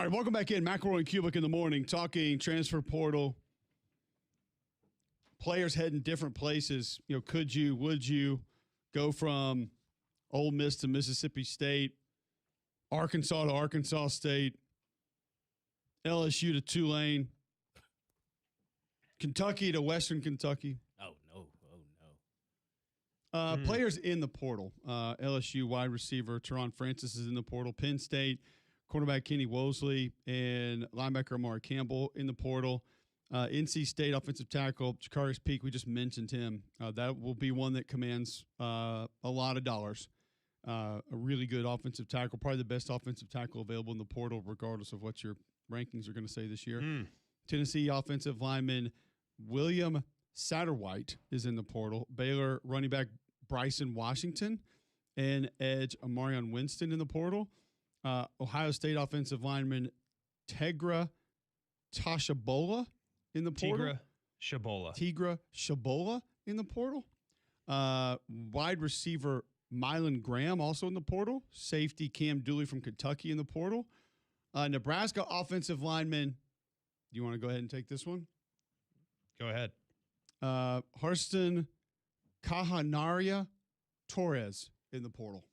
All right, welcome back in. McElroy and Cubelic in the morning, talking transfer portal. Players heading different places. You know, could you, would you go from Ole Miss to Mississippi State, Arkansas to Arkansas State, LSU to Tulane, Kentucky to Western Kentucky? Oh, no. Players in the portal. LSU wide receiver Teron Francis is in the portal. Penn State quarterback Kenny Wosley and linebacker Amari Campbell in the portal. NC State offensive tackle Jakarius Peak, we just mentioned him. That will be one that commands a lot of dollars. A really good offensive tackle, probably the best offensive tackle available in the portal, regardless of what your rankings are going to say this year. Tennessee offensive lineman William Satterwhite is in the portal. Baylor running back Bryson Washington and edge Amarion Winston in the portal. Ohio State offensive lineman Tegra Tashabola in the portal. Tigra Shabola in the portal. Wide receiver Mylan Graham also in the portal. Safety Cam Dooley from Kentucky in the portal. Nebraska offensive lineman. Do you want to go ahead and take this one? Go ahead. Harston Kahanaria Torres in the portal.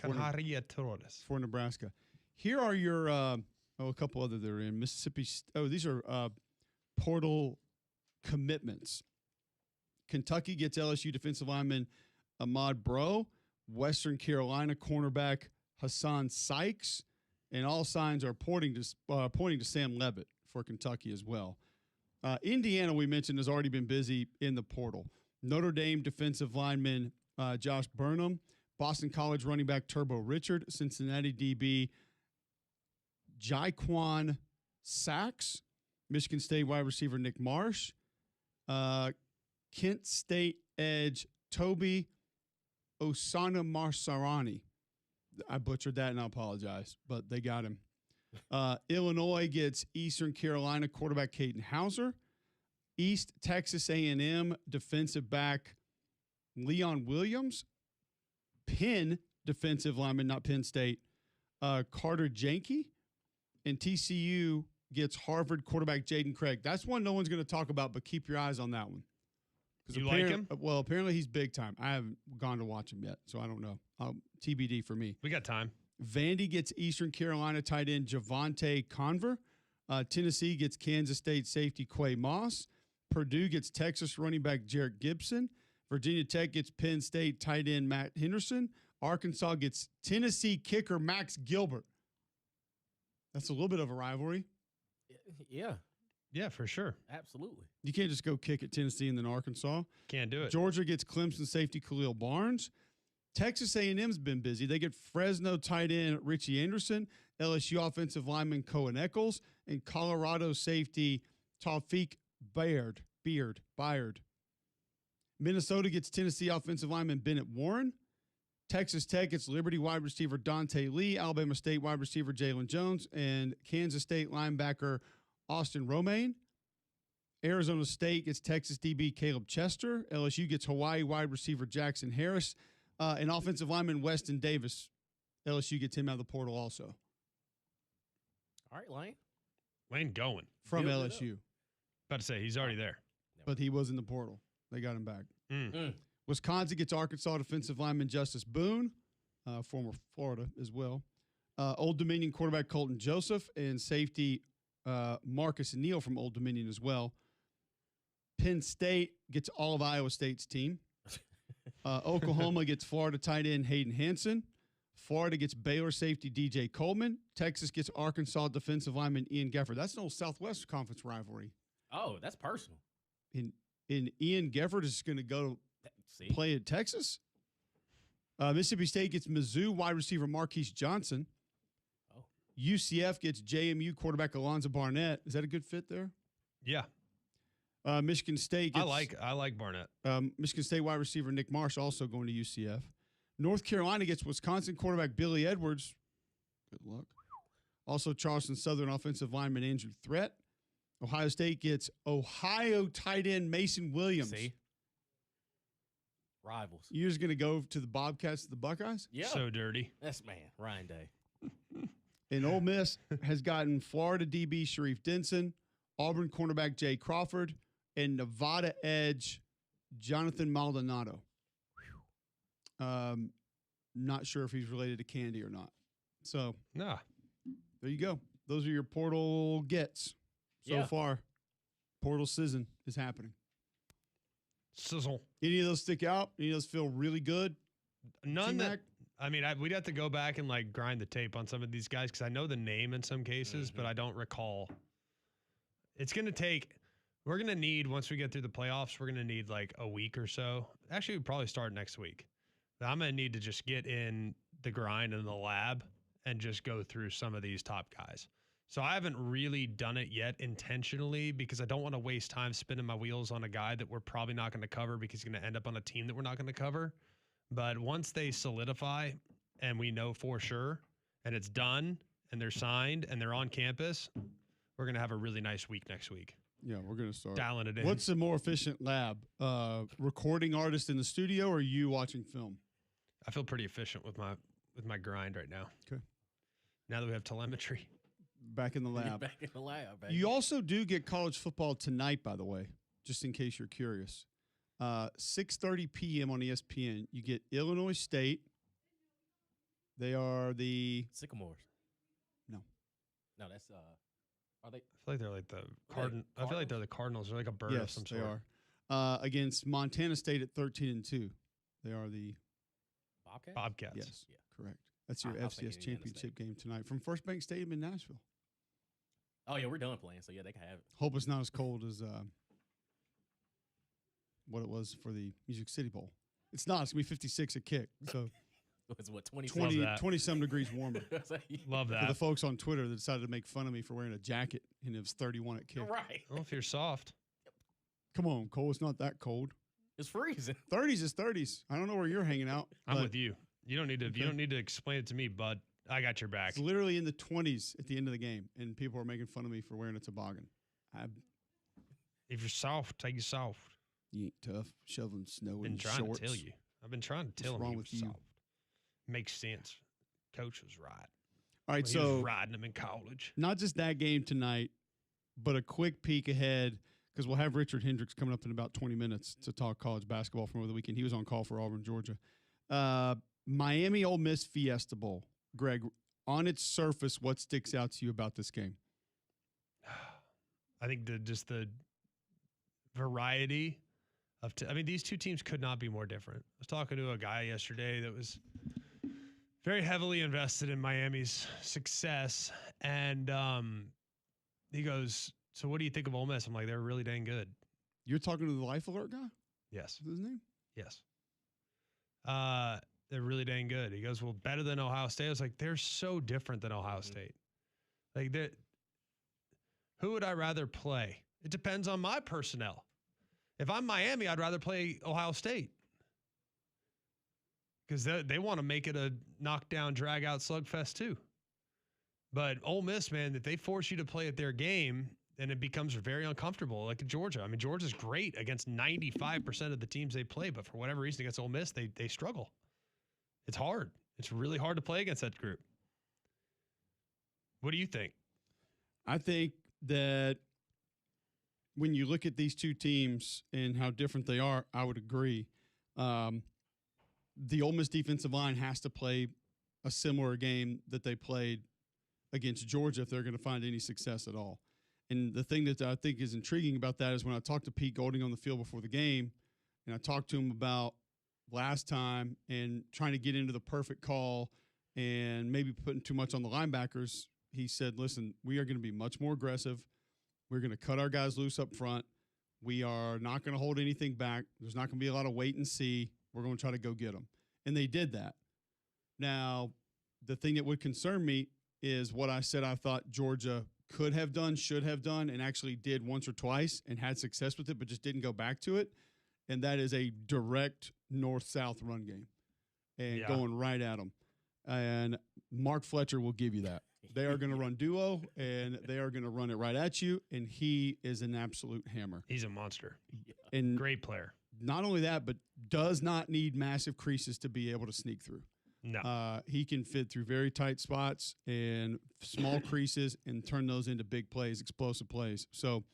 Kahanaria Torres. For Nebraska. Here are your, a couple other that are in Mississippi. These are portal commitments. Kentucky gets LSU defensive lineman Ahmad Bro, Western Carolina cornerback Hassan Sykes, and all signs are pointing to Sam Levitt for Kentucky as well. Indiana, we mentioned, has already been busy in the portal. Notre Dame defensive lineman Josh Burnham, Boston College running back Turbo Richard, Cincinnati DB Jaquan Sachs, Michigan State wide receiver Nick Marsh, Kent State edge Toby Osana Marsarani. I butchered that and I apologize, but they got him. Illinois gets Eastern Carolina quarterback Caden Hauser. East Texas A&M defensive back Leon Williams. Penn defensive lineman, not Penn State, Carter Janke. And TCU gets Harvard quarterback Jaden Craig. That's one no one's going to talk about, but keep your eyes on that one. You like him? Well, apparently he's big time. I haven't gone to watch him yet, so I don't know. TBD for me. We got time. Vandy gets Eastern Carolina tight end Javante Conver. Tennessee gets Kansas State safety Quay Moss. Purdue gets Texas running back Jarrett Gibson. Virginia Tech gets Penn State tight end Matt Henderson. Arkansas gets Tennessee kicker Max Gilbert. That's a little bit of a rivalry. Yeah. Yeah, for sure. Absolutely. You can't just go kick at Tennessee and then Arkansas. Can't do it. Georgia gets Clemson safety Khalil Barnes. Texas A&M's been busy. They get Fresno tight end Richie Anderson, LSU offensive lineman Cohen Eccles, and Colorado safety Tawfiq Bayard. Minnesota gets Tennessee offensive lineman Bennett Warren. Texas Tech gets Liberty wide receiver Dante Lee, Alabama State wide receiver Jalen Jones, and Kansas State linebacker Austin Romaine. Arizona State gets Texas DB Caleb Chester. LSU gets Hawaii wide receiver Jackson Harris. And offensive lineman Weston Davis. LSU gets him out of the portal also. All right, Lane. Lane going. From LSU. About to say, he's already there. But he was in the portal. They got him back. Wisconsin gets Arkansas defensive lineman Justice Boone, former Florida as well. Old Dominion quarterback Colton Joseph and safety Marcus Neal from Old Dominion as well. Penn State gets all of Iowa State's team. Oklahoma gets Florida tight end Hayden Hansen. Florida gets Baylor safety DJ Coleman. Texas gets Arkansas defensive lineman Ian Gefford. That's an old Southwest Conference rivalry. Oh, that's personal. And Ian Gefford is going to go play at Texas. Mississippi State gets Mizzou wide receiver Marquise Johnson. Oh. UCF gets JMU quarterback Alonzo Barnett. Is that a good fit there? Yeah. Michigan State gets, I like Barnett. Michigan State wide receiver Nick Marsh also going to UCF. North Carolina gets Wisconsin quarterback Billy Edwards. Good luck. Also Charleston Southern offensive lineman Andrew Threat. Ohio State gets Ohio tight end Mason Williams. See? Rivals. You're just going to go to the Bobcats, the Buckeyes? Yeah. So dirty. That's, man, Ryan Day. And Ole Miss has gotten Florida DB Sharif Denson, Auburn cornerback Jay Crawford, and Nevada edge Jonathan Maldonado. Not sure if he's related to Candy or not. So Nah. there you go. Those are your portal gets so far. Portal season is happening. Sizzle. Any of those stick out? Any of those feel really good? None T-Mac? that. I mean, we'd have to go back and like grind the tape on some of these guys because I know the name in some cases, but I don't recall. It's going to take. We're going to need, once we get through the playoffs, we're going to need like a week or so. Actually, we'd probably start next week. But I'm going to need to just get in the grind in the lab and just go through some of these top guys. So I haven't really done it yet intentionally because I don't want to waste time spinning my wheels on a guy that we're probably not going to cover because he's going to end up on a team that we're not going to cover. But once they solidify and we know for sure and it's done and they're signed and they're on campus, we're going to have a really nice week next week. Yeah, we're going to start dialing it in. What's the more efficient lab? Recording artist in the studio or you watching film? I feel pretty efficient with my grind right now. Okay. Now that we have telemetry. Back in the lab. Back in the lab, baby. You also do get college football tonight, by the way, just in case you're curious. 6:30 p.m. on ESPN. You get Illinois State. They are the Sycamores. No, that's are they? I feel like they're like the Cardinals. I feel like they're the Cardinals. They're like a bird of some sort. They are. Against Montana State at 13-2. They are the Bobcats. Yes, Yeah. correct. That's your I was thinking FCS Indiana championship game tonight from First Bank Stadium in Nashville. Oh yeah, we're done playing, so yeah, they can have it. Hope it's not as cold as what it was for the Music City Bowl. It's not. It's going to be 56 a kick. So It's what 20 20-some degrees warmer. Love For that. the folks on Twitter that decided to make fun of me for wearing a jacket and it was 31 at kick. Right. Well, if you're soft. Come on, Cole. It's not that cold. It's freezing. 30s is 30s. I don't know where you're hanging out. I'm but with you. You don't need to. Okay. You don't need to explain it to me, bud. I got your back. It's literally in the 20s at the end of the game, and people are making fun of me for wearing a toboggan. If you're soft, take it soft. You ain't tough. Shoveling snow Been in trying shorts. to tell you. I've been trying to tell What's him wrong he with was you? soft. Makes sense. Coach was right. All right, He so was riding him in college. not just that game tonight, but a quick peek ahead because we'll have Richard Hendrix coming up in about 20 minutes to talk college basketball from over the weekend. He was on call for Auburn, Georgia. Miami Ole Miss Fiesta Bowl. Greg, on its surface, what sticks out to you about this game? I think just the variety of I mean, these two teams could not be more different. I was talking to a guy yesterday that was very heavily invested in Miami's success, and he goes, "So what do you think of Ole Miss?" I'm like, "They're really dang good." You're talking to the Life Alert guy? Yes. Is his name? Yes. They're really dang good. He goes, "Well, better than Ohio State." I was like, "They're so different than Ohio State." Like, who would I rather play? It depends on my personnel. If I'm Miami, I'd rather play Ohio State because they want to make it a knockdown, drag-out slugfest too. But Ole Miss, man, if they force you to play at their game, then it becomes very uncomfortable. Like Georgia. I mean, Georgia's great against 95% of the teams they play, but for whatever reason against Ole Miss, they struggle. It's hard. It's really hard to play against that group. What do you think? I think that when you look at these two teams and how different they are, I would agree. The Ole Miss defensive line has to play a similar game that they played against Georgia if they're going to find any success at all. And the thing that I think is intriguing about that is when I talked to Pete Golding on the field before the game, and I talked to him about last time and trying to get into the perfect call and maybe putting too much on the linebackers, he said, listen, we are going to be much more aggressive. We're going to cut our guys loose up front. We are not going to hold anything back. There's not going to be a lot of wait and see. We're going to try to go get them. And they did that. Now, the thing that would concern me is what I said I thought Georgia could have done, should have done, and actually did once or twice and had success with it, but just didn't go back to it. And that is a direct north-south run game and going right at them. And Mark Fletcher will give you that. They are going to run duo, and they are going to run it right at you, and he is an absolute hammer. He's a monster. And great player. Not only that, but does not need massive creases to be able to sneak through. No. He can fit through very tight spots and small creases and turn those into big plays, explosive plays. So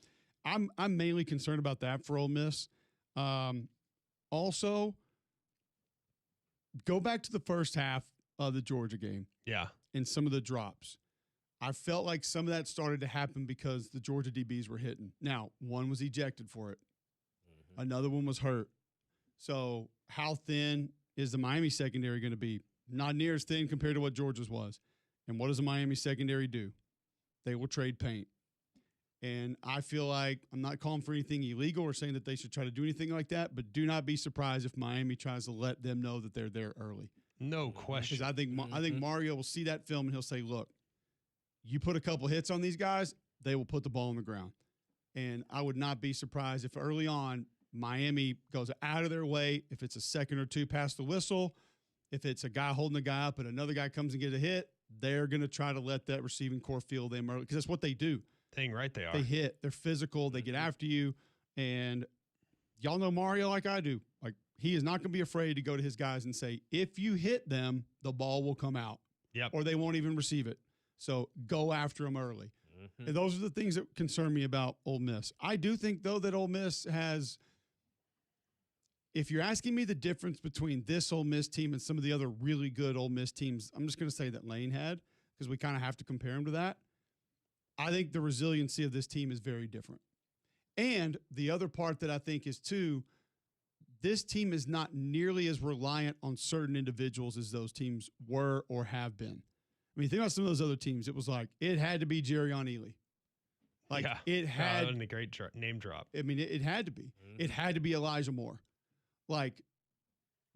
I'm mainly concerned about that for Ole Miss. Also, go back to the first half of the Georgia game. Yeah. And some of the drops. I felt like some of that started to happen because the Georgia DBs were hitting. Now, one was ejected for it. Mm-hmm. Another one was hurt. So how thin is the Miami secondary going to be? Not near as thin compared to what Georgia's was. And what does the Miami secondary do? They will trade paint. And I feel like I'm not calling for anything illegal or saying that they should try to do anything like that, but do not be surprised if Miami tries to let them know that they're there early. No question. Because I think Mario will see that film and he'll say, look, you put a couple hits on these guys, they will put the ball on the ground. And I would not be surprised if early on Miami goes out of their way, if it's a second or two past the whistle, if it's a guy holding the guy up and another guy comes and gets a hit, they're going to try to let that receiving core feel them early because that's what they do. Dang right they are. They hit. They're physical. They get after you. And y'all know Mario like I do. Like, he is not going to be afraid to go to his guys and say, if you hit them, the ball will come out. Yep. Or they won't even receive it. So go after them early. Mm-hmm. And those are the things that concern me about Ole Miss. I do think, though, that Ole Miss has – if you're asking me the difference between this Ole Miss team and some of the other really good Ole Miss teams, I'm just going to say that Lane had because we kind of have to compare them to that. I think the resiliency of this team is very different. And the other part that I think is, too, this team is not nearly as reliant on certain individuals as those teams were or have been. I mean, think about some of those other teams. It was like, it had to be Jerrion Ely. Like, yeah. it had. A great name drop. I mean, it had to be. Mm-hmm. It had to be Elijah Moore. Like,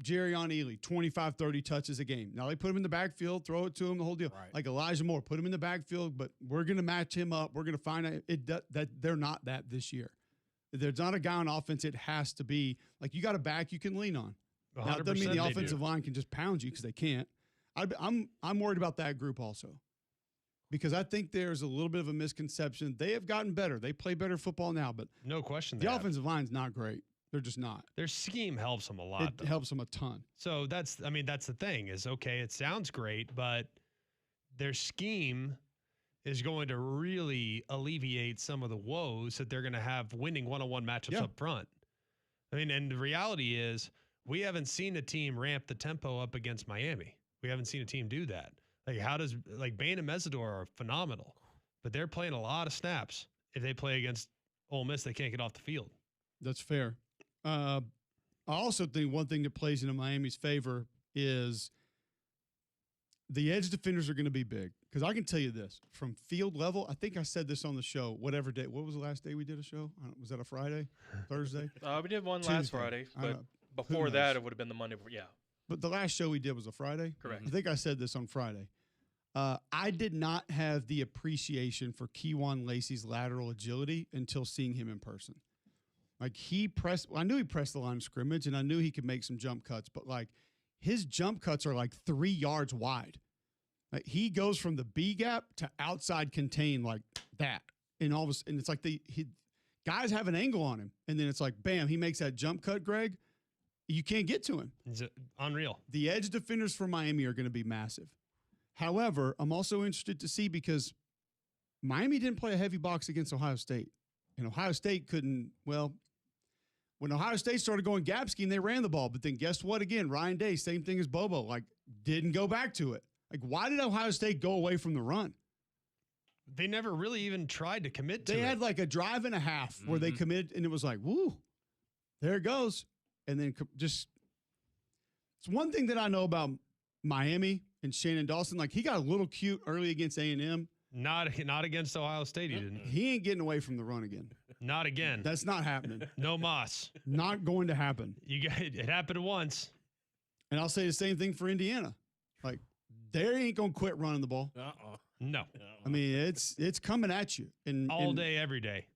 Jerrion Ely, 25, 30 touches a game. Now, they put him in the backfield, throw it to him, the whole deal. Right. Like Elijah Moore, put him in the backfield, but we're going to match him up. We're going to find out that they're not that this year. If there's not a guy on offense, it has to be. Like, you got a back you can lean on. Now, it doesn't mean the offensive line can just pound you because they can't. I'm worried about that group also because I think there's a little bit of a misconception. They have gotten better. They play better football now, but no question. The offensive line's not great. They're just not. Their scheme helps them a lot. It helps them a ton. So that's the thing is, okay, it sounds great, but their scheme is going to really alleviate some of the woes that they're going to have winning one-on-one matchups up front. I mean, and the reality is we haven't seen a team ramp the tempo up against Miami. We haven't seen a team do that. Like Bain and Mesidor are phenomenal, but they're playing a lot of snaps. If they play against Ole Miss, they can't get off the field. That's fair. I also think one thing that plays into Miami's favor is the edge defenders are going to be big. Because I can tell you this, from field level, I think I said this on the show, whatever day. What was the last day we did a show? Was that a Friday? Thursday? We did one Tuesday. last Friday, but before that, it would have been the Monday before. Yeah. But the last show we did was a Friday? Correct. I think I said this on Friday. I did not have the appreciation for Keywan Lacey's lateral agility until seeing him in person. Like, I knew he pressed the line of scrimmage, and I knew he could make some jump cuts, but, like, his jump cuts are, like, 3 yards wide. Like, he goes from the B gap to outside contain like that. And all of a sudden, it's like guys have an angle on him, and then it's like, bam, he makes that jump cut, Greg. You can't get to him. It's unreal. The edge defenders for Miami are going to be massive. However, I'm also interested to see because Miami didn't play a heavy box against Ohio State. And Ohio State couldn't, when Ohio State started going gap scheme, they ran the ball. But then guess what? Again, Ryan Day, same thing as Bobo, like didn't go back to it. Like, why did Ohio State go away from the run? They never really even tried to commit to it. They had like a drive and a half where they committed, and it was like, woo, there it goes. And then it's one thing that I know about Miami and Shannon Dawson. Like, he got a little cute early against A&M. Not against Ohio State, he didn't. He ain't getting away from the run again. Not again. That's not happening. No Moss. Not going to happen. It happened once. And I'll say the same thing for Indiana. Like, they ain't going to quit running the ball. No. I mean, it's coming at you. All day, every day.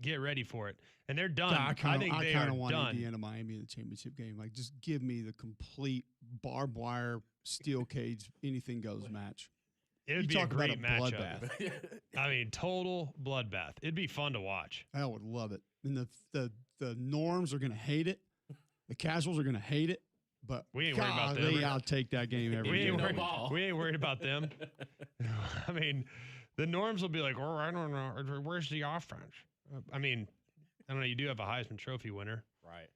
Get ready for it. And they're done. I think they are want done. Indiana, Miami in the championship game. Like, just give me the complete barbed wire, steel cage, anything goes match. It would be a great matchup. Bloodbath. I mean, total bloodbath. It'd be fun to watch. I would love it. And the norms are going to hate it. The casuals are going to hate it. But we ain't worried about them. I'll take that game every we day. We ain't worried about them. I mean, the Norms will be like, oh, I don't know. Where's the offense? I mean, I don't know. You do have a Heisman Trophy winner. Right.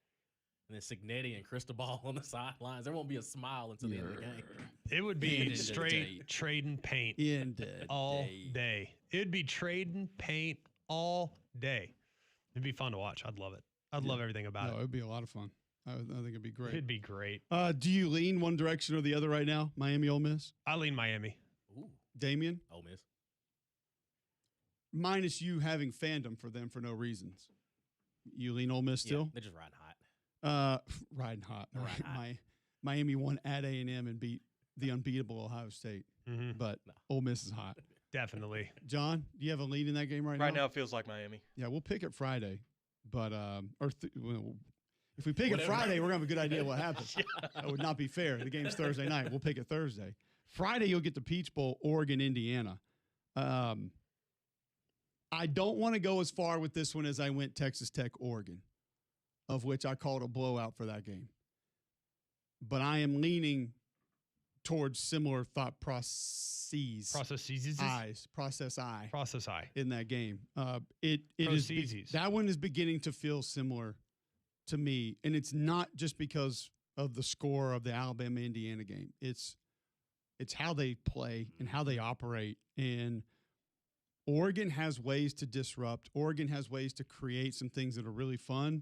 And then Signetti and Cristobal on the sidelines. There won't be a smile until the end of the game. It would be straight trading paint all day. It'd be trading paint all day. It'd be fun to watch. I'd love it. I'd love everything about it. It'd be a lot of fun. I think it'd be great. It'd be great. Do you lean one direction or the other right now? Miami, Ole Miss? I lean Miami. Ooh. Damien? Ole Miss. Minus you having fandom for them for no reasons. You lean Ole Miss still? Yeah, they're just riding hot. Riding hot. Riding hot. Miami won at A&M and beat the unbeatable Ohio State. Mm-hmm. But Ole Miss is hot. Definitely. John, do you have a lead in that game right now? Right now, it feels like Miami. Yeah, we'll pick it Friday. But if we pick it Friday, we're going to have a good idea what happens. That would not be fair. The game's Thursday night. We'll pick it Thursday. Friday, you'll get the Peach Bowl, Oregon, Indiana. I don't want to go as far with this one as I went Texas Tech, Oregon, of which I called a blowout for that game. But I am leaning towards similar thought processes. Process I in that game. It is that one is beginning to feel similar to me, and it's not just because of the score of the Alabama-Indiana game. It's how they play and how they operate. And Oregon has ways to disrupt. Oregon has ways to create some things that are really fun.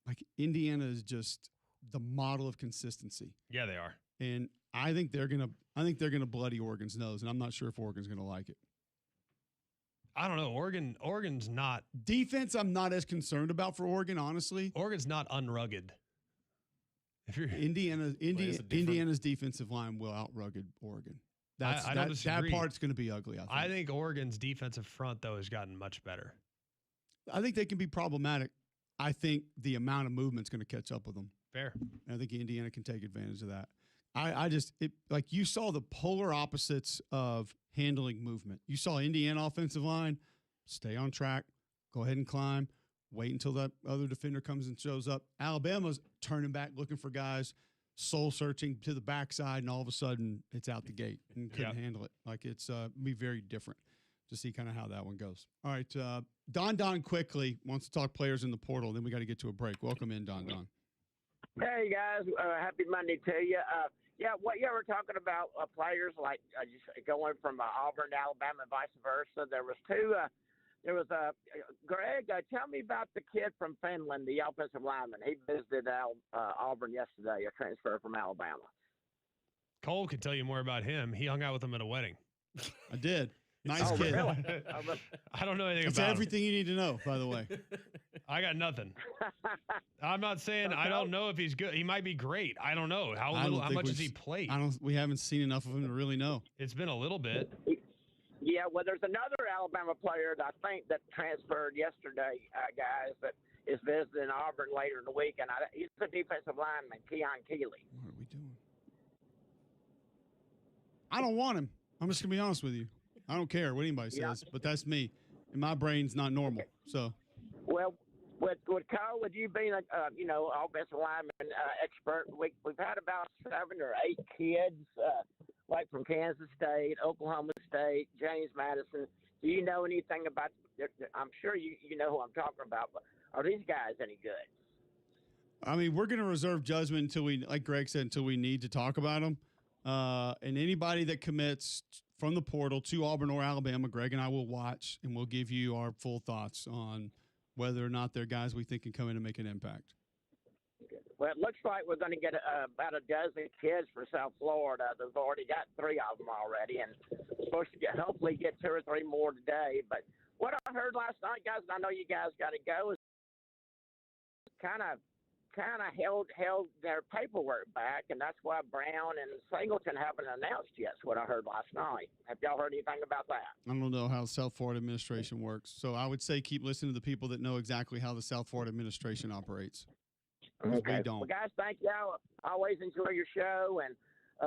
Like Indiana is just the model of consistency. Yeah, they are. And I think they're gonna bloody Oregon's nose, and I'm not sure if Oregon's gonna like it. I don't know. Oregon's not defense. I'm not as concerned about for Oregon, honestly. Oregon's not unrugged. If you're Indiana's defensive line will out-rugged Oregon. That part's going to be ugly. I think Oregon's defensive front though has gotten much better. I think they can be problematic. I think the amount of movement's going to catch up with them. Fair. And I think Indiana can take advantage of that. Like you saw the polar opposites of handling movement. You saw Indiana offensive line, stay on track, go ahead and climb, wait until that other defender comes and shows up. Alabama's turning back, looking for guys, soul searching to the backside, and all of a sudden it's out the gate and couldn't handle it. Like it's be very different to see kind of how that one goes. All right. Don quickly wants to talk players in the portal. Then we got to get to a break. Welcome in, Don. Hey guys, happy Monday to you. What you were talking about players like just going from Auburn to Alabama and vice versa. There was two. There was Greg. Tell me about the kid from Finland, the offensive lineman. He visited Auburn yesterday, a transfer from Alabama. Cole could tell you more about him. He hung out with him at a wedding. I did. Nice kid. Really? I don't know anything That's about everything you need to know, by the way. I got nothing. I'm not saying I don't know if he's good. He might be great. I don't know. How much has he played? We haven't seen enough of him to really know. It's been a little bit. Yeah, well, there's another Alabama player that I think that transferred yesterday, guys, that is visiting Auburn later in the week, and he's a defensive lineman, Keon Keeley. What are we doing? I don't want him. I'm just going to be honest with you. I don't care what anybody says, but that's me. And my brain's not normal. So, well, with Kyle, with you being a offensive lineman expert, we've had about 7 or 8 kids, like from Kansas State, Oklahoma State, James Madison. Do you know anything about? I'm sure you know who I'm talking about. But are these guys any good? I mean, we're going to reserve judgment until we, like Greg said, until we need to talk about them. And anybody that commits from the portal to Auburn or Alabama, Greg and I will watch, and we'll give you our full thoughts on whether or not they're guys we think can come in and make an impact. Well, it looks like we're going to get about a dozen kids for South Florida. They've already got 3 of them already, and supposed to hopefully get 2 or 3 more today. But what I heard last night, guys, and I know you guys got to go, is kind of held their paperwork back, and that's why Brown and Singleton haven't announced yet. That's what I heard last night. Have y'all heard anything about that? I don't know how the South Florida administration works, so I would say keep listening to the people that know exactly how the South Florida administration operates. Okay. We don't. Well, guys, thank y'all. I always enjoy your show, and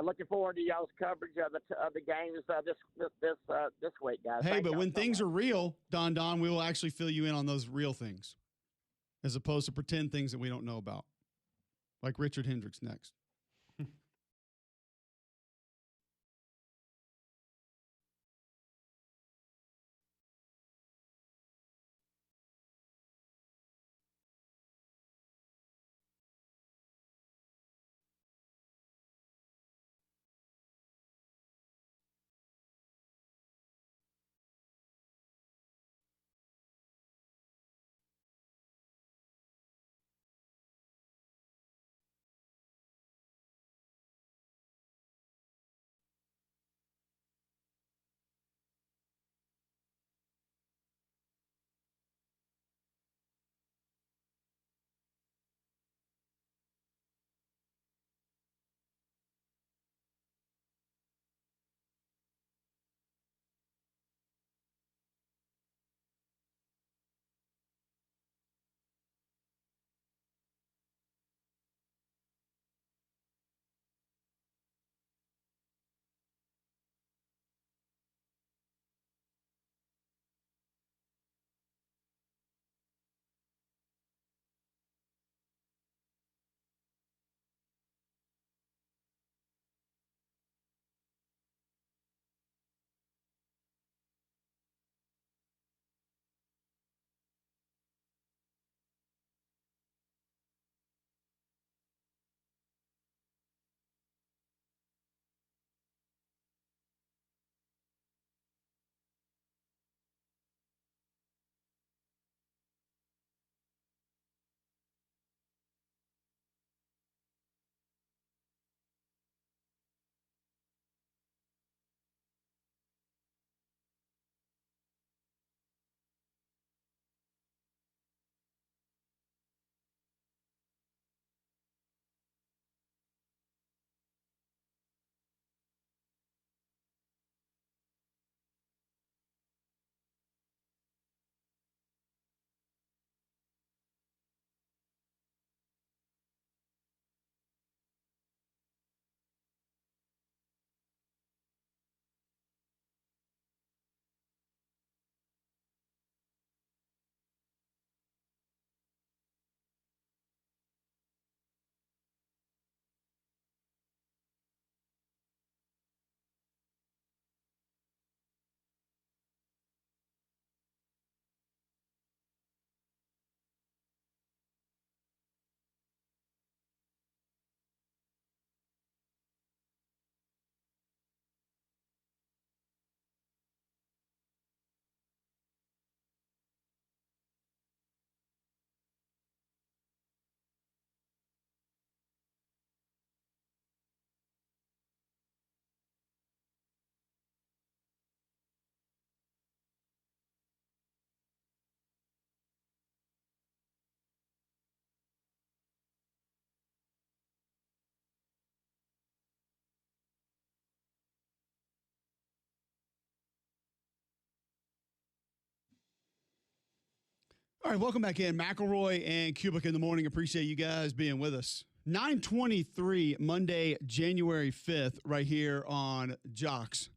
looking forward to y'all's coverage of the games this week, guys. Hey, but when things are real, Don, we will actually fill you in on those real things, as opposed to pretend things that we don't know about. like Richard Hendrix next. All right, welcome back in. McElroy and Cubelic in the morning. Appreciate you guys being with us. 9:23 Monday, January 5th, right here on Jocks.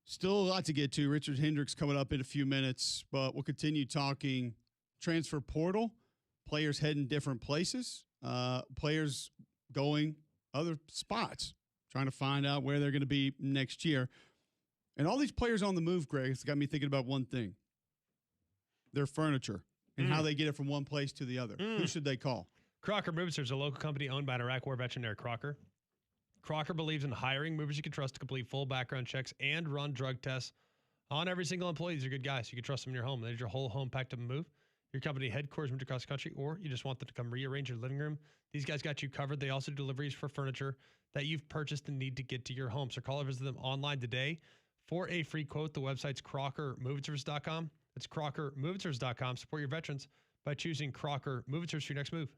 Still a lot to get to. Richard Hendrix coming up in a few minutes, but we'll continue talking transfer portal, players heading different places, players going other spots, trying to find out where they're going to be next year. And all these players on the move, Greg, it's got me thinking about one thing: their furniture. And how they get it from one place to the other. Who should they call? Crocker Movers is a local company owned by an Iraq War veteran, Eric Crocker. Crocker believes in hiring movers you can trust to complete full background checks and run drug tests on every single employee. These are good guys. You can trust them in your home. There's your whole home packed up and move. Your company headquarters moved across the country, or you just want them to come rearrange your living room. These guys got you covered. They also do deliveries for furniture that you've purchased and need to get to your home. So call or visit them online today for a free quote. The website's CrockerMovingService.com. It's CrockerMovingService.com. Support your veterans by choosing Crocker Moving Service for your next move.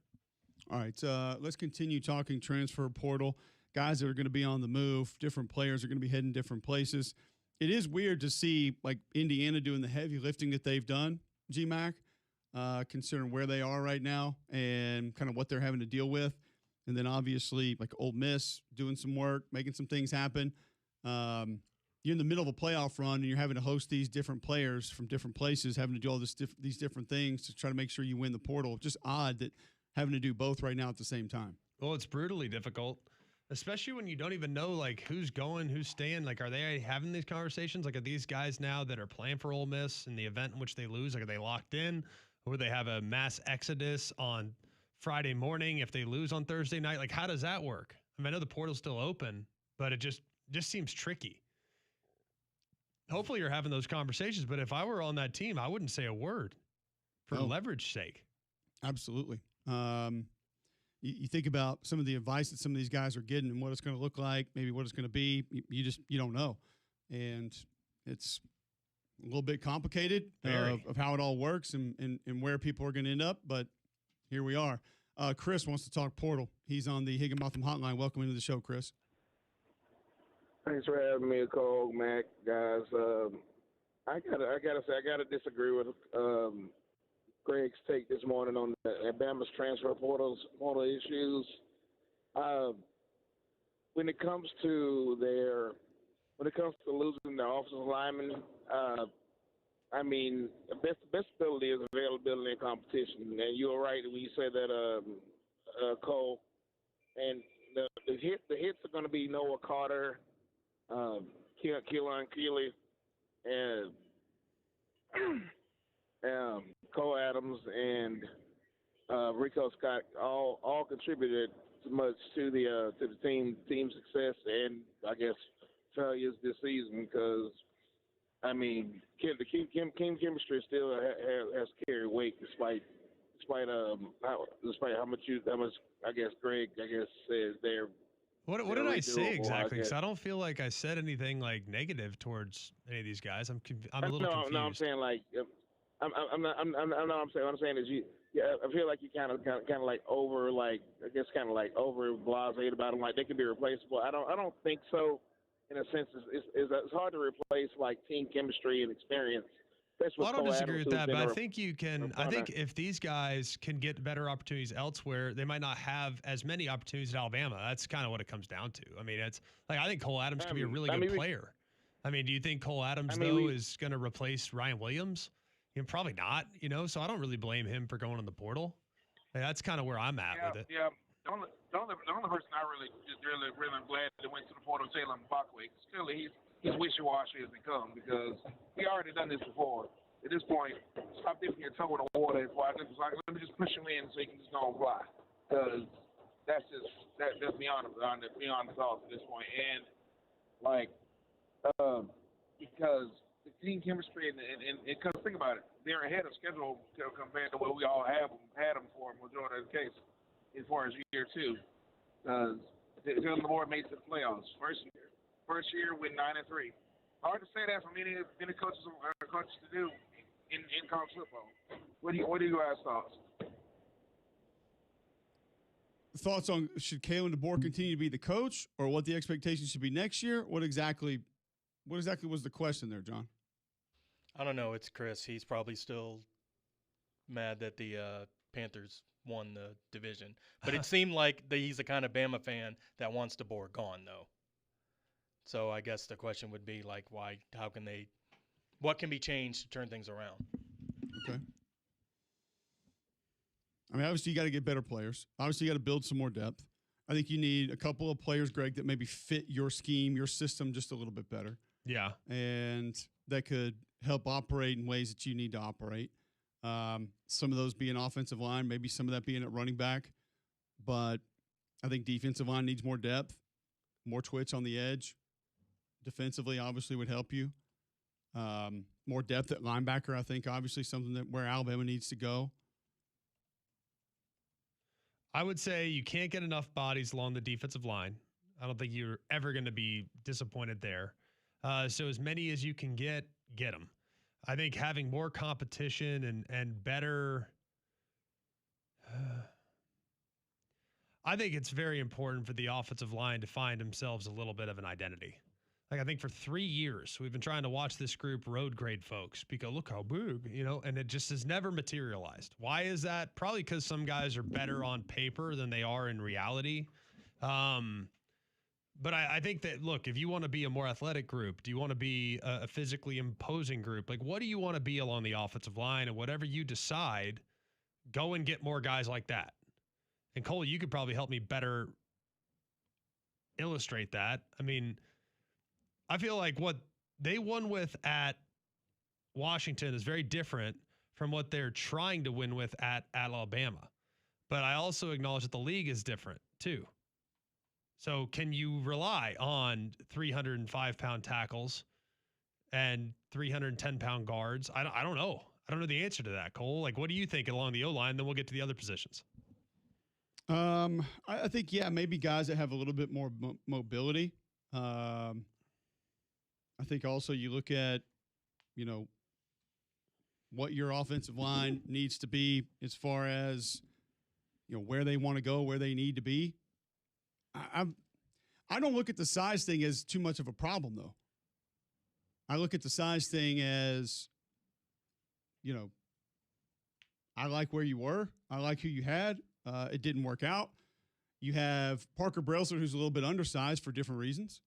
All right, let's continue talking transfer portal. Guys that are going to be on the move, different players are going to be heading different places. It is weird to see like Indiana doing the heavy lifting that they've done, GMAC, considering where they are right now and kind of what they're having to deal with. And then obviously like Ole Miss doing some work, making some things happen. You're in the middle of a playoff run and you're having to host these different players from different places, having to do all these different things to try to make sure you win the portal. Just odd that having to do both right now at the same time. Well, it's brutally difficult, especially when you don't even know like who's going, who's staying. Like, are they having these conversations? Like, are these guys now that are playing for Ole Miss in the event in which they lose, like, are they locked in? Or would they have a mass exodus on Friday morning if they lose on Thursday night? Like, how does that work? I mean, I know the portal's still open, but it just seems tricky. Hopefully you're having those conversations, but if I were on that team, I wouldn't say a word for leverage sake. Absolutely. You think about some of the advice that some of these guys are getting and what it's going to look like, maybe what it's going to be. You don't know. And it's a little bit complicated of how it all works and where people are going to end up. But here we are. Chris wants to talk portal. He's on the Higginbotham hotline. Welcome into the show, Chris. Thanks for having me, Cole, Mac, guys. I gotta disagree with Greg's take this morning on the Alabama's transfer portal issues. When it comes to losing their offensive linemen, I mean, the best ability is availability and competition. And you were right when you said that, Cole. And the hits are going to be Noah Carter, Keelan Keeley, and Cole Adams and Rico Scott all contributed much to the team success and I guess failures this season because I mean the team chemistry still has carried weight despite how much I guess Greg says they're. What did I say exactly? Because I don't feel like I said anything like negative towards any of these guys. I'm a little confused. No, I'm saying like I'm saying is I feel like you kind of like over blasé about them. Like they can be replaceable. I don't think so. In a sense, it's hard to replace like team chemistry and experience. Well, I don't disagree with that, but I think you can. I think if these guys can get better opportunities elsewhere, they might not have as many opportunities at Alabama. That's kind of what it comes down to. I mean, it's like I think Cole Adams could be a really good player. I mean, do you think Cole Adams is going to replace Ryan Williams? Probably not. So I don't really blame him for going in the portal. That's kind of where I'm at with it. Yeah. The only person I really glad that went to the portal is Taylor Mbakwe. Clearly, he's wishy-washy as they come because he already done this before. At this point, stop dipping your toe in the water. It's like, let me just push him in so he can just go and fly. Because that's beyond the thoughts at this point. And because the team chemistry and because think about it, they're ahead of schedule compared to what we all had them for majority of the case as far as year two. Dylan Moore made the playoffs first year with 9-3. Hard to say that for many coaches to do in college football. What do you guys thoughts? Thoughts on should Kalen DeBoer continue to be the coach, or what the expectations should be next year? What exactly was the question there, John? I don't know. It's Chris. He's probably still mad that the Panthers won the division, but it seemed like he's the kind of Bama fan that wants DeBoer gone, though. So I guess the question would be like, why? How can they? What can be changed to turn things around? Okay. I mean, obviously you got to get better players. Obviously you got to build some more depth. I think you need a couple of players, Greg, that maybe fit your scheme, your system just a little bit better. Yeah. And that could help operate in ways that you need to operate. Some of those being offensive line, maybe some of that being at running back. But I think defensive line needs more depth, more twitch on the edge. Defensively, obviously, would help you. More depth at linebacker, I think, obviously, something that where Alabama needs to go. I would say you can't get enough bodies along the defensive line. I don't think you're ever going to be disappointed there. So as many as you can get them. I think having more competition and better I think it's very important for the offensive line to find themselves a little bit of an identity. Like I think for 3 years, we've been trying to watch this group road grade folks because look how big, and it just has never materialized. Why is that? Probably because some guys are better on paper than they are in reality. But I think that, look, if you want to be a more athletic group, do you want to be a physically imposing group? Like, what do you want to be along the offensive line? And whatever you decide, go and get more guys like that. And Cole, you could probably help me better illustrate that. I mean, I feel like what they won with at Washington is very different from what they're trying to win with at Alabama. But I also acknowledge that the league is different too. So can you rely on 305-pound tackles and 310-pound guards? I don't know. I don't know the answer to that, Cole. Like, what do you think along the O-line? Then we'll get to the other positions. I think, yeah, maybe guys that have a little bit more mobility. I think also you look at, what your offensive line needs to be as far as, where they want to go, where they need to be. I don't look at the size thing as too much of a problem, though. I look at the size thing as, I like where you were. I like who you had. It didn't work out. You have Parker Brailsford, who's a little bit undersized for different reasons.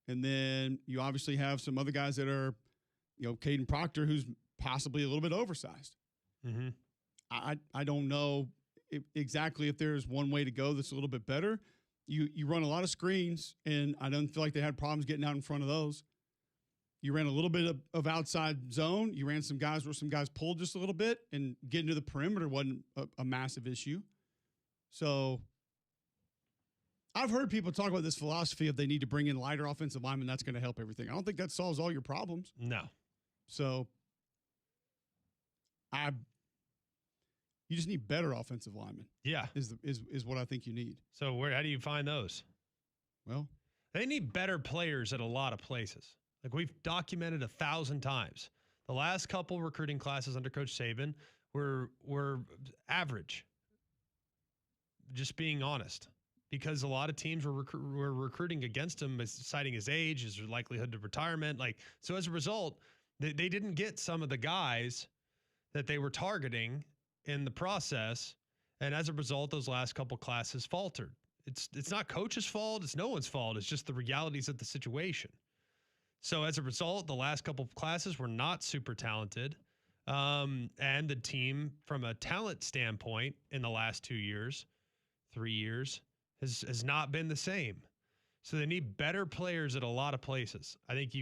And then you obviously have some other guys that are, Caden Proctor, who's possibly a little bit oversized. Mm-hmm. I don't know exactly if there's one way to go that's a little bit better. You run a lot of screens, and I don't feel like they had problems getting out in front of those. You ran a little bit of outside zone. You ran some guys where some guys pulled just a little bit, and getting to the perimeter wasn't a massive issue. So I've heard people talk about this philosophy of they need to bring in lighter offensive linemen. That's going to help everything. I don't think that solves all your problems. No. So you just need better offensive linemen. Yeah. Is what I think you need. So how do you find those? Well, they need better players at a lot of places. Like we've documented 1,000 times. The last couple recruiting classes under Coach Saban were average. Just being honest. Because a lot of teams were recruiting against him, citing his age, his likelihood of retirement. So as a result, they didn't get some of the guys that they were targeting in the process. And as a result, those last couple classes faltered. It's not coach's fault. It's no one's fault. It's just the realities of the situation. So as a result, the last couple of classes were not super talented. And the team, from a talent standpoint, in the last 2 years, 3 years, has not been the same. So they need better players at a lot of places. I think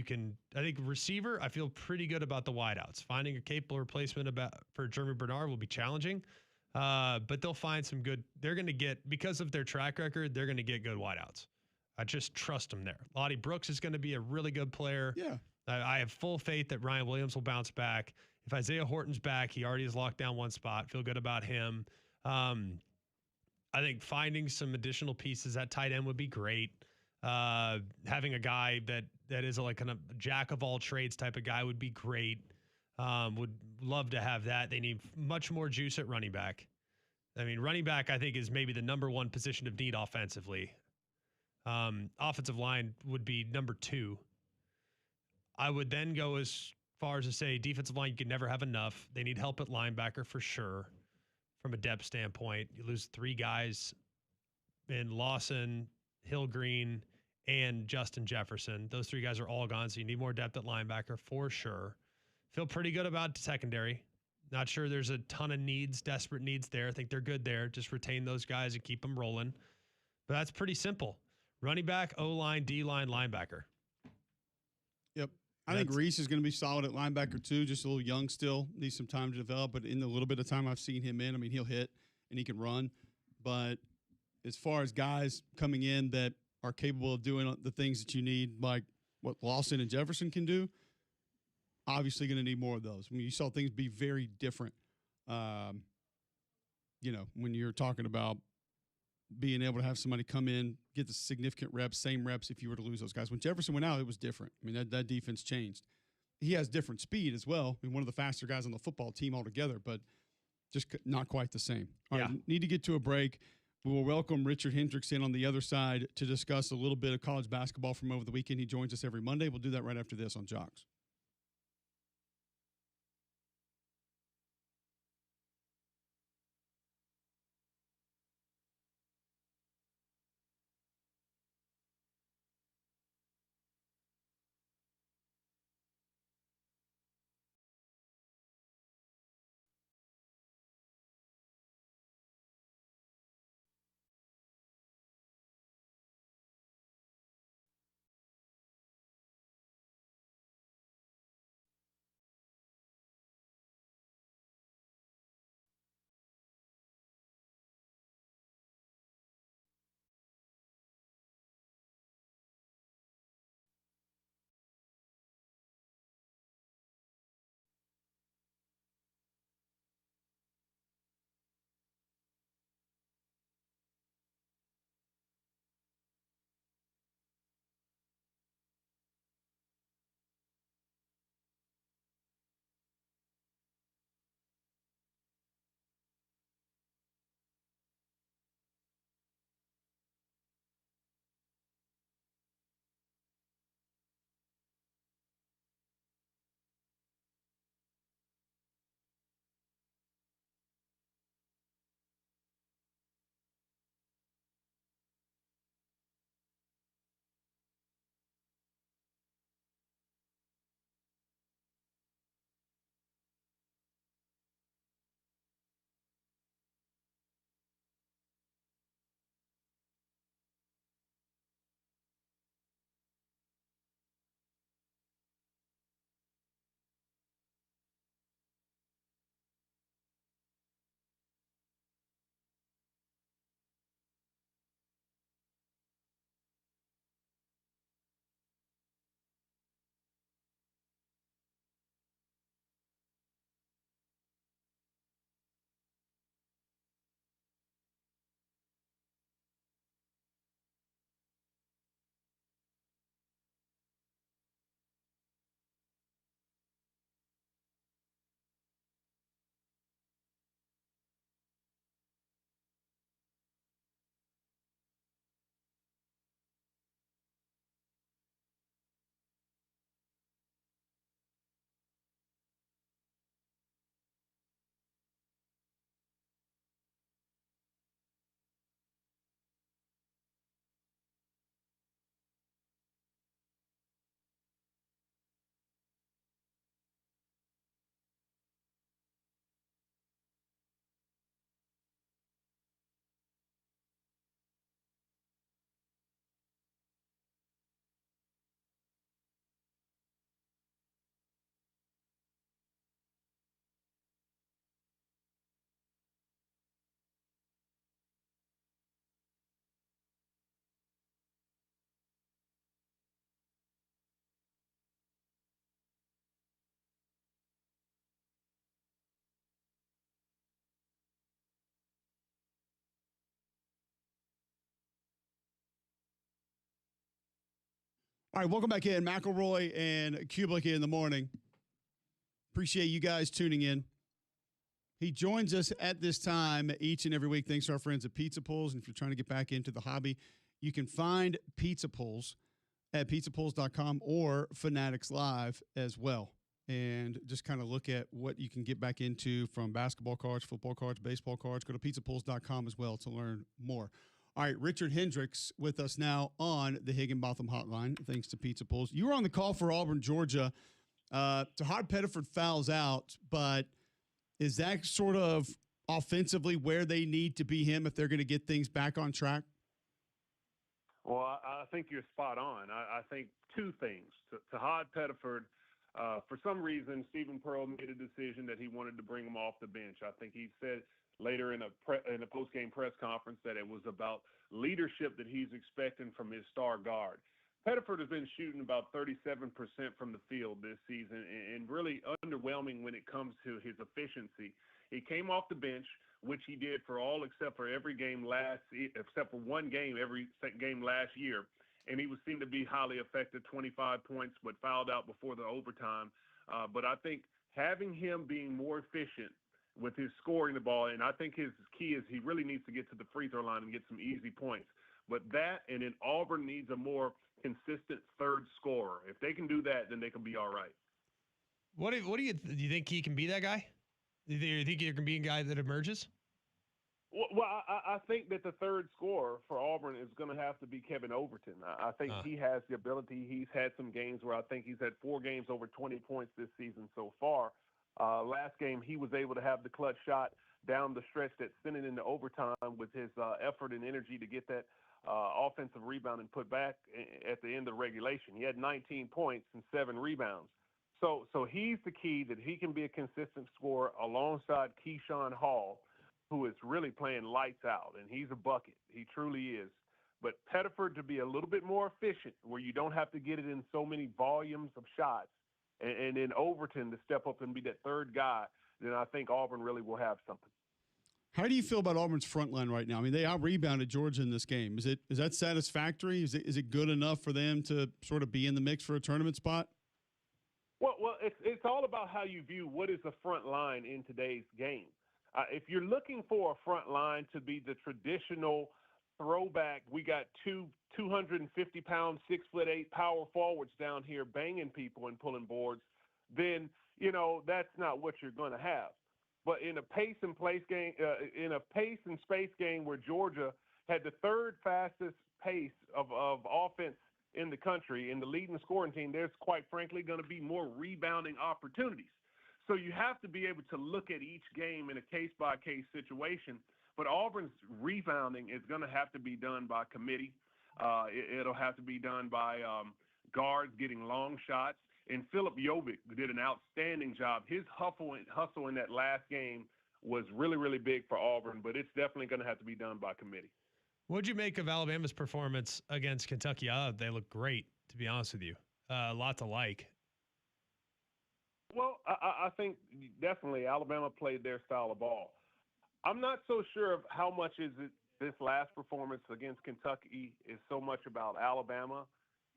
receiver, I feel pretty good about the wideouts. Finding a capable replacement for Jeremy Bernard will be challenging. But they'll find some good, they're going to get, because of their track record, they're going to get good wideouts. I just trust them there. Lottie Brooks is going to be a really good player. Yeah. I have full faith that Ryan Williams will bounce back. If Isaiah Horton's back, he already has locked down one spot. Feel good about him. I think finding some additional pieces at tight end would be great. Having a guy that is like kind of jack of all trades type of guy would be great. Would love to have that. They need much more juice at running back. I mean, running back, I think, is maybe the number one position of need offensively. Offensive line would be number 2. I would then go as far as to say defensive line, you could never have enough. They need help at linebacker for sure. From a depth standpoint, you lose 3 guys in Lawson, Hill-Green, and Justin Jefferson. Those 3 guys are all gone, so you need more depth at linebacker for sure. Feel pretty good about secondary. Not sure there's a ton of desperate needs there. I think they're good there. Just retain those guys and keep them rolling. But that's pretty simple. Running back, O-line, D-line, linebacker. Yep. I think Reese is going to be solid at linebacker too. Just a little young still. Needs some time to develop. But in the little bit of time I've seen him in, I mean, he'll hit and he can run. But as far as guys coming in that are capable of doing the things that you need, like what Lawson and Jefferson can do, obviously going to need more of those. I mean, you saw things be very different, when you're talking about being able to have somebody come in, get the significant reps, same reps if you were to lose those guys. When Jefferson went out, it was different. I mean, that defense changed. He has different speed as well. I mean, one of the faster guys on the football team altogether, but just not quite the same. All right, need to get to a break. We will welcome Richard Hendrix in on the other side to discuss a little bit of college basketball from over the weekend. He joins us every Monday. We'll do that right after this on Jocks. All right, welcome back in. McElroy and Cubelic in the morning. Appreciate you guys tuning in. He joins us at this time each and every week thanks to our friends at Pizza Pulls. And if you're trying to get back into the hobby, you can find Pizza Pulls at pizzapulls.com or Fanatics Live as well. And just kind of look at what you can get back into from basketball cards, football cards, baseball cards. Go to pizzapulls.com as well to learn more. All right, Richard Hendrix with us now on the Higginbotham Hotline, thanks to Pizza Pulls. You were on the call for Auburn, Georgia. Tahad Pettiford fouls out, but is that sort of offensively where they need to be him if they're going to get things back on track? Well, I think you're spot on. I think two things. Tahad Pettiford, for some reason, Stephen Pearl made a decision that he wanted to bring him off the bench. I think he said later in a post-game press conference that it was about leadership that he's expecting from his star guard. Pettiford has been shooting about 37% from the field this season and really underwhelming when it comes to his efficiency. He came off the bench, which he did for all except for one game every game last year, and he was seen to be highly effective, 25 points, but fouled out before the overtime. But I think having him being more efficient with his scoring the ball, and I think his key is he really needs to get to the free throw line and get some easy points. But that, and then Auburn needs a more consistent third scorer. If they can do that, then they can be all right. Do you think he can be that guy? Do you think he can be a guy that emerges? Well, I think that the third scorer for Auburn is going to have to be Kevin Overton. I think he has the ability. He's had some games where I think he's had 4 games over 20 points this season so far. Last game, he was able to have the clutch shot down the stretch that sent it into overtime with his effort and energy to get that offensive rebound and put back at the end of regulation. He had 19 points and 7 rebounds. So he's the key, that he can be a consistent scorer alongside Keyshawn Hall, who is really playing lights out, and he's a bucket. He truly is. But Pettiford to be a little bit more efficient, where you don't have to get it in so many volumes of shots, and then Overton to step up and be that third guy, then I think Auburn really will have something. How do you feel about Auburn's front line right now? I mean, they out-rebounded Georgia in this game. Is that satisfactory? Is it good enough for them to sort of be in the mix for a tournament spot? Well, it's all about how you view what is the front line in today's game. If you're looking for a front line to be the traditional throwback, we got 250-pound, 6'8" power forwards down here banging people and pulling boards, then that's not what you're going to have. But in a pace and space game where Georgia had the third fastest pace of offense in the country, in the leading scoring team, there's quite frankly going to be more rebounding opportunities. So you have to be able to look at each game in a case-by-case situation. But Auburn's rebounding is going to have to be done by committee. It'll have to be done by guards getting long shots. And Philip Jovic did an outstanding job. His hustle in that last game was really, really big for Auburn, but it's definitely going to have to be done by committee. What'd you make of Alabama's performance against Kentucky? They look great, to be honest with you. A lot to like. Well, I think definitely Alabama played their style of ball. I'm not so sure of how much is it this last performance against Kentucky is so much about Alabama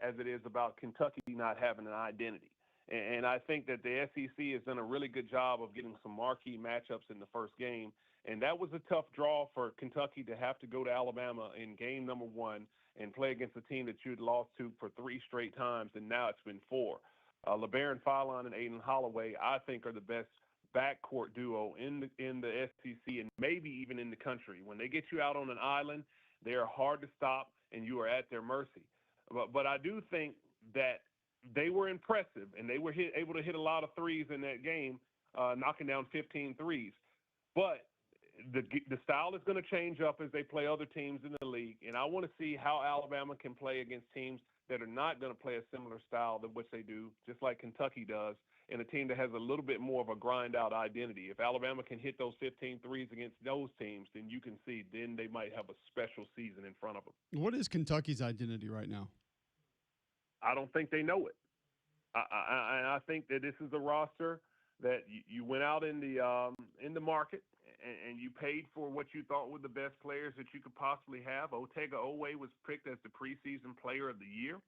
as it is about Kentucky not having an identity. And I think that the SEC has done a really good job of getting some marquee matchups in the first game. And that was a tough draw for Kentucky to have to go to Alabama in game number 1 and play against a team that you'd lost to for 3 straight times, and now it's been 4. LeBaron Fallon and Aiden Holloway, I think, are the best backcourt duo in the SEC and maybe even in the country. When they get you out on an island, they are hard to stop, and you are at their mercy. But I do think that they were impressive, and they were able to hit a lot of threes in that game, knocking down 15 threes. But the style is going to change up as they play other teams in the league, and I want to see how Alabama can play against teams that are not going to play a similar style than which they do, just like Kentucky does, and a team that has a little bit more of a grind-out identity. If Alabama can hit those 15 threes against those teams, then you can see then they might have a special season in front of them. What is Kentucky's identity right now? I don't think they know it. I think that this is a roster that you went out in the market and you paid for what you thought were the best players that you could possibly have. Otega Oweh was picked as the preseason player of the year.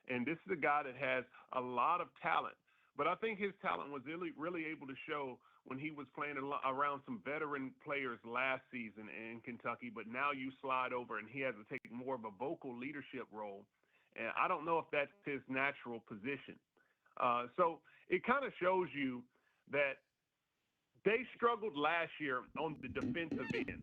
And this is a guy that has a lot of talent. But I think his talent was really able to show when he was playing around some veteran players last season in Kentucky. But now you slide over and he has to take more of a vocal leadership role. And I don't know if that's his natural position. So it kind of shows you that they struggled last year on the defensive end,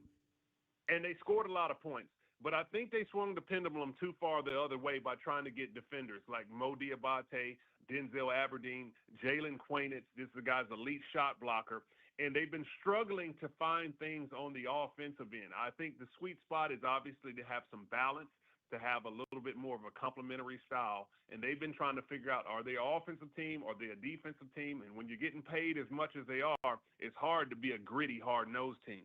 and they scored a lot of points. But I think they swung the pendulum too far the other way by trying to get defenders like Mo Diabate, Denzel Aberdeen, Jalen Quainitz. This is the guy's elite shot blocker. And they've been struggling to find things on the offensive end. I think the sweet spot is obviously to have some balance, to have a little bit more of a complementary style. And they've been trying to figure out, are they an offensive team? Are they a defensive team? And when you're getting paid as much as they are, it's hard to be a gritty, hard-nosed team.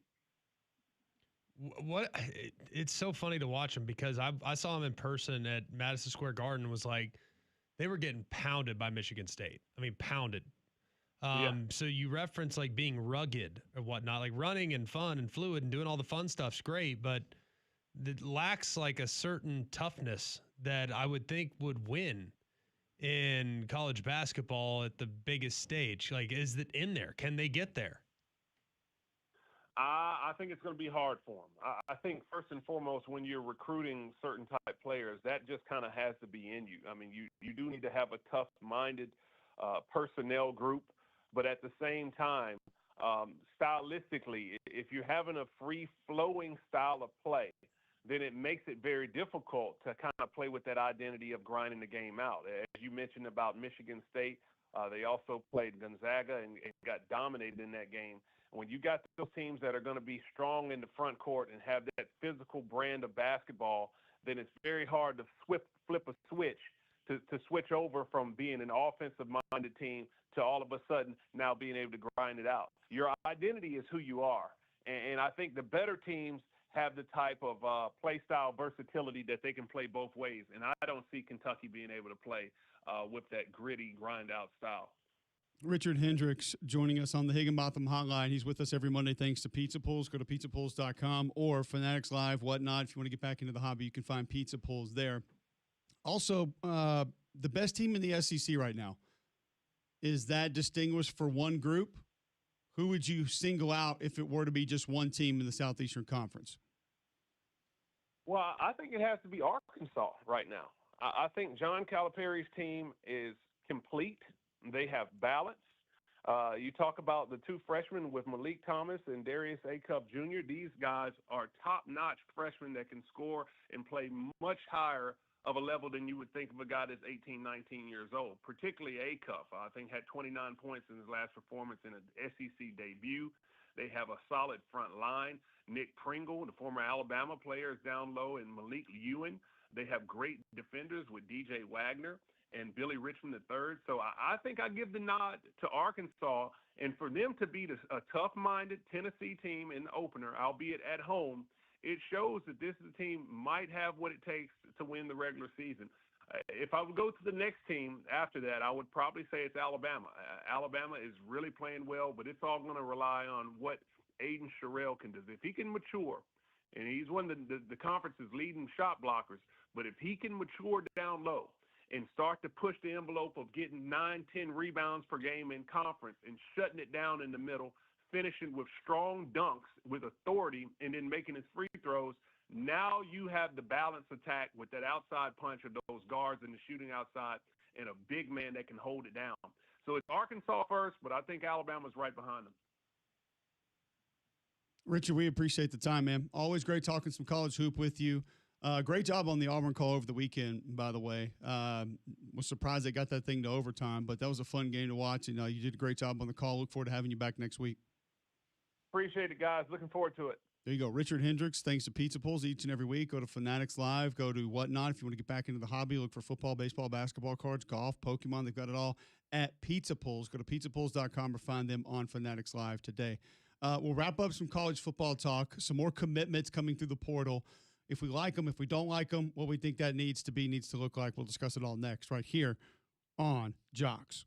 It's so funny to watch him because I saw him in person at Madison Square Garden. Was like they were getting pounded by Michigan State. I mean, pounded. So you reference like being rugged or whatnot, like running and fun and fluid and doing all the fun stuff's great, but it lacks like a certain toughness that I would think would win in college basketball at the biggest stage. Like, is it in there? Can they get there? I think it's going to be hard for them. I think first and foremost, when you're recruiting certain type players, that just kind of has to be in you. I mean, you do need to have a tough-minded personnel group, but at the same time, stylistically, if you're having a free-flowing style of play, then it makes it very difficult to kind of play with that identity of grinding the game out. As you mentioned about Michigan State, they also played Gonzaga and got dominated in that game. When you got those teams that are going to be strong in the front court and have that physical brand of basketball, then it's very hard to flip a switch to switch over from being an offensive-minded team to all of a sudden now being able to grind it out. Your identity is who you are, and I think the better teams have the type of play style versatility that they can play both ways, and I don't see Kentucky being able to play with that gritty, grind-out style. Richard Hendrix joining us on the Higginbotham Hotline. He's with us every Monday thanks to Pizza Pools. Go to pizzapools.com or Fanatics Live, whatnot. If you want to get back into the hobby, you can find Pizza Pools there. Also, the best team in the SEC right now, is that distinguished for one group? Who would you single out if it were to be just one team in the Southeastern Conference? Well, I think it has to be Arkansas right now. I think John Calipari's team is complete. They have balance. You talk about the two freshmen with Malik Thomas and Darius Acup Jr. These guys are top-notch freshmen that can score and play much higher of a level than you would think of a guy that's 18, 19 years old, particularly Acup. I think had 29 points in his last performance in an SEC debut. They have a solid front line. Nick Pringle, the former Alabama player, is down low, and Malik Ewan. They have great defenders with DJ Wagner and Billy Richmond III. So I think I give the nod to Arkansas, and for them to beat a tough-minded Tennessee team in the opener, albeit at home, it shows that this team might have what it takes to win the regular season. If I would go to the next team after that, I would probably say it's Alabama. Alabama is really playing well, but it's all going to rely on what Aiden Sherrill can do. If he can mature, and he's one of the conference's leading shot blockers, but if he can mature down low and start to push the envelope of getting 9, 10 rebounds per game in conference and shutting it down in the middle, finishing with strong dunks with authority, and then making his free throws, now you have the balance attack with that outside punch of those guards and the shooting outside and a big man that can hold it down. So it's Arkansas first, but I think Alabama's right behind them. Richard, we appreciate the time, man. Always great talking some college hoop with you. Great job on the Auburn call over the weekend, by the way. Was surprised they got that thing to overtime, but that was a fun game to watch, and you did a great job on the call. Look forward to having you back next week. Appreciate it, guys. Looking forward to it. There you go. Richard Hendrix, thanks to Pizza Pools each and every week. Go to Fanatics Live. Go to Whatnot. If you want to get back into the hobby, look for football, baseball, basketball cards, golf, Pokemon. They've got it all at Pizza Pools. Go to pizzapools.com or find them on Fanatics Live today. We'll wrap up some college football talk, some more commitments coming through the portal. If we like them, if we don't like them, what we think that needs to look like. We'll discuss it all next right here on Jocks.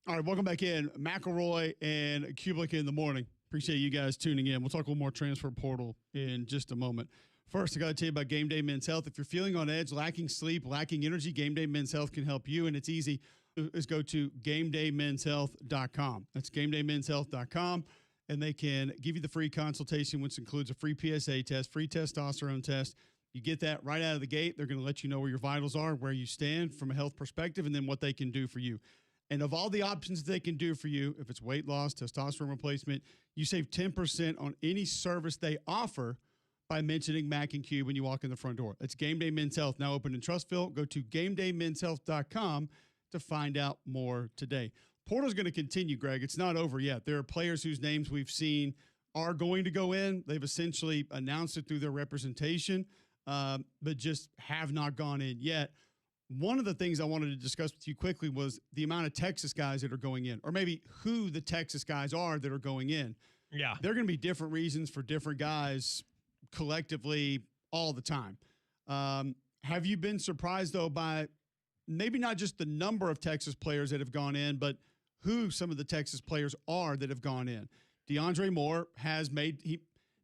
All right, welcome back in. McElroy and Cubelic in the morning. Appreciate you guys tuning in. We'll talk a little more transfer portal in just a moment. First, I got to tell you about Game Day Men's Health. If you're feeling on edge, lacking sleep, lacking energy, Game Day Men's Health can help you, and it's easy. Just go to GameDayMen'sHealth.com. That's GameDayMen'sHealth.com, and they can give you the free consultation, which includes a free PSA test, free testosterone test. You get that right out of the gate. They're going to let you know where your vitals are, where you stand from a health perspective, and then what they can do for you. And of all the options they can do for you, if it's weight loss, testosterone replacement, you save 10% on any service they offer by mentioning Mac and Cube when you walk in the front door. It's Game Day Men's Health, now open in Trustville. Go to GameDayMen'sHealth.com to find out more today. Portal's going to continue, Greg. It's not over yet. There are players whose names we've seen are going to go in. They've essentially announced it through their representation, but just have not gone in yet. One of the things I wanted to discuss with you quickly was the amount of Texas guys that are going in, or maybe who the Texas guys are that are going in. Yeah. There are going to be different reasons for different guys collectively all the time. Have you been surprised, though, by maybe not just the number of Texas players that have gone in, but who some of the Texas players are that have gone in? DeAndre Moore he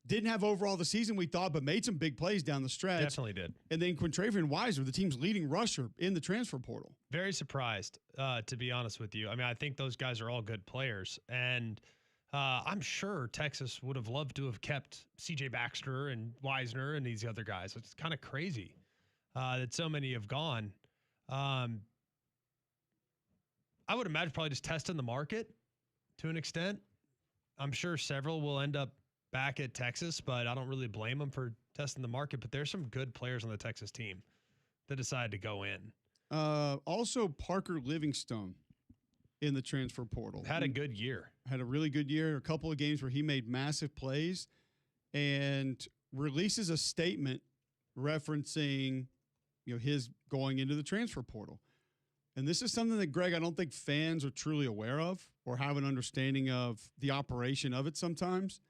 didn't have overall the season we thought, but made some big plays down the stretch. Definitely did. And then Quintravian Weiser, the team's leading rusher in the transfer portal. Very surprised, to be honest with you. I mean, I think those guys are all good players. And I'm sure Texas would have loved to have kept C.J. Baxter and Wisner and these other guys. It's kind of crazy that so many have gone. I would imagine probably just testing the market to an extent. I'm sure several will end up back at Texas, but I don't really blame them for testing the market. But there's some good players on the Texas team that decided to go in. Also, Parker Livingstone in the transfer portal. Had a good year. Had a really good year. A couple of games where he made massive plays and releases a statement referencing, his going into the transfer portal. And this is something that, Greg, I don't think fans are truly aware of or have an understanding of the operation of it sometimes.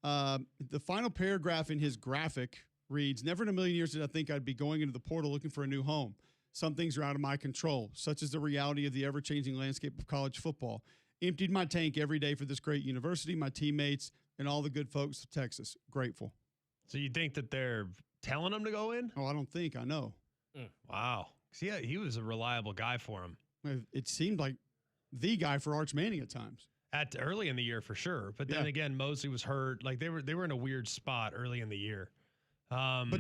The final paragraph in his graphic reads, "Never in a million years did I think I'd be going into the portal looking for a new home. Some things are out of my control, such as the reality of the ever-changing landscape of college football. Emptied my tank every day for this great university, my teammates, and all the good folks of Texas. Grateful." So you think that they're telling him to go in? Oh, I don't think. I know. Wow. Yeah, he was a reliable guy for him. It seemed like the guy for Arch Manning at times. At early in the year, for sure. But then again, Mosley was hurt. Like they were in a weird spot early in the year. But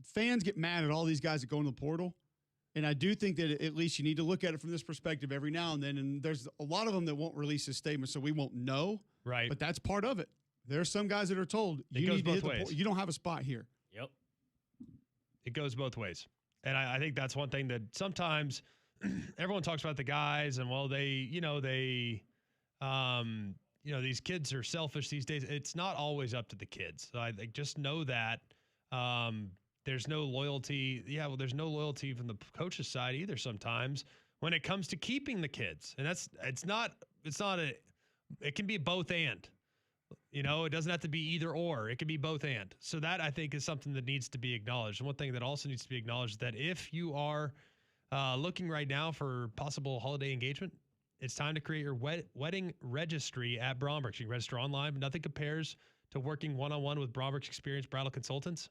fans get mad at all these guys that go in the portal. And I do think that at least you need to look at it from this perspective every now and then. And there's a lot of them that won't release his statement, so we won't know. Right. But that's part of it. There's some guys that are told, you need to hit the portal. You don't have a spot here. Yep. It goes both ways. And I think that's one thing that sometimes everyone talks about the guys and, well, these kids are selfish these days. It's not always up to the kids. So I think just know that there's no loyalty. Yeah, well, there's no loyalty from the coach's side either sometimes when it comes to keeping the kids. And it can be both and. It doesn't have to be either or. It can be both and. So that, I think, is something that needs to be acknowledged. And one thing that also needs to be acknowledged is that if you are looking right now for possible holiday engagement, it's time to create your wedding registry at Bromberg's. You can register online, but nothing compares to working one-on-one with Bromberg's experienced bridal consultants.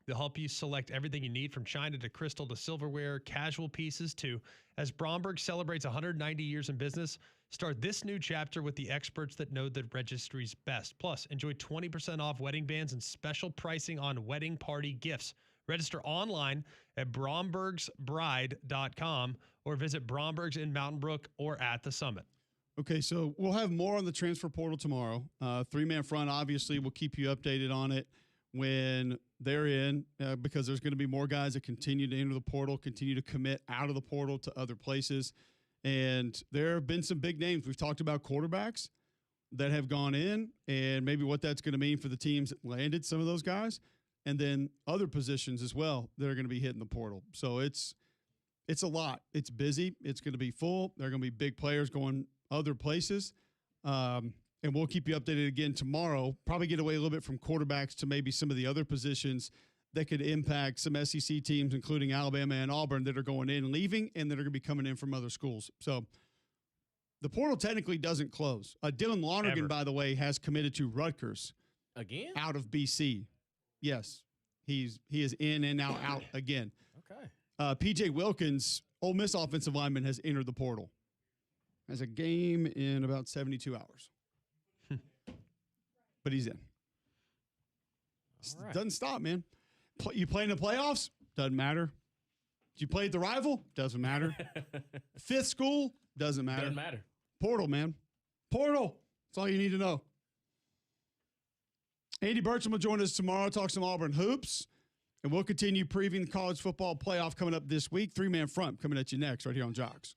They'll help you select everything you need, from china to crystal to silverware, casual pieces to, as Bromberg celebrates 190 years in business, start this new chapter with the experts that know the registry's best. Plus, enjoy 20% off wedding bands and special pricing on wedding party gifts. Register online at brombergsbride.com or visit Bromberg's in Mountain Brook or at the Summit. Okay, so we'll have more on the transfer portal tomorrow. Three-man front, obviously, we'll keep you updated on it when they're in, because there's going to be more guys that continue to enter the portal, continue to commit out of the portal to other places. And there have been some big names. We've talked about quarterbacks that have gone in and maybe what that's going to mean for the teams that landed some of those guys. And then other positions as well that are going to be hitting the portal. So it's a lot. It's busy. It's going to be full. There are going to be big players going other places. And we'll keep you updated again tomorrow. Probably get away a little bit from quarterbacks to maybe some of the other positions that could impact some SEC teams, including Alabama and Auburn, that are going in and leaving and that are going to be coming in from other schools. So The portal technically doesn't close. Dylan Lonergan, Ever. by the way, has committed to Rutgers Again? out of BC. Yes, he is in and now out again. Okay. PJ Wilkins, Ole Miss offensive lineman, has entered the portal. Has a game in about 72 hours. But he's in. All right. Doesn't stop, man. You play in the playoffs? Doesn't matter. You played the rival? Doesn't matter. Fifth school? Doesn't matter. Doesn't matter. Portal, man. Portal. That's all you need to know. Andy Burcham will join us tomorrow, talk some Auburn hoops, and we'll continue previewing the college football playoff coming up this week. Three-man front coming at you next right here on Jocks.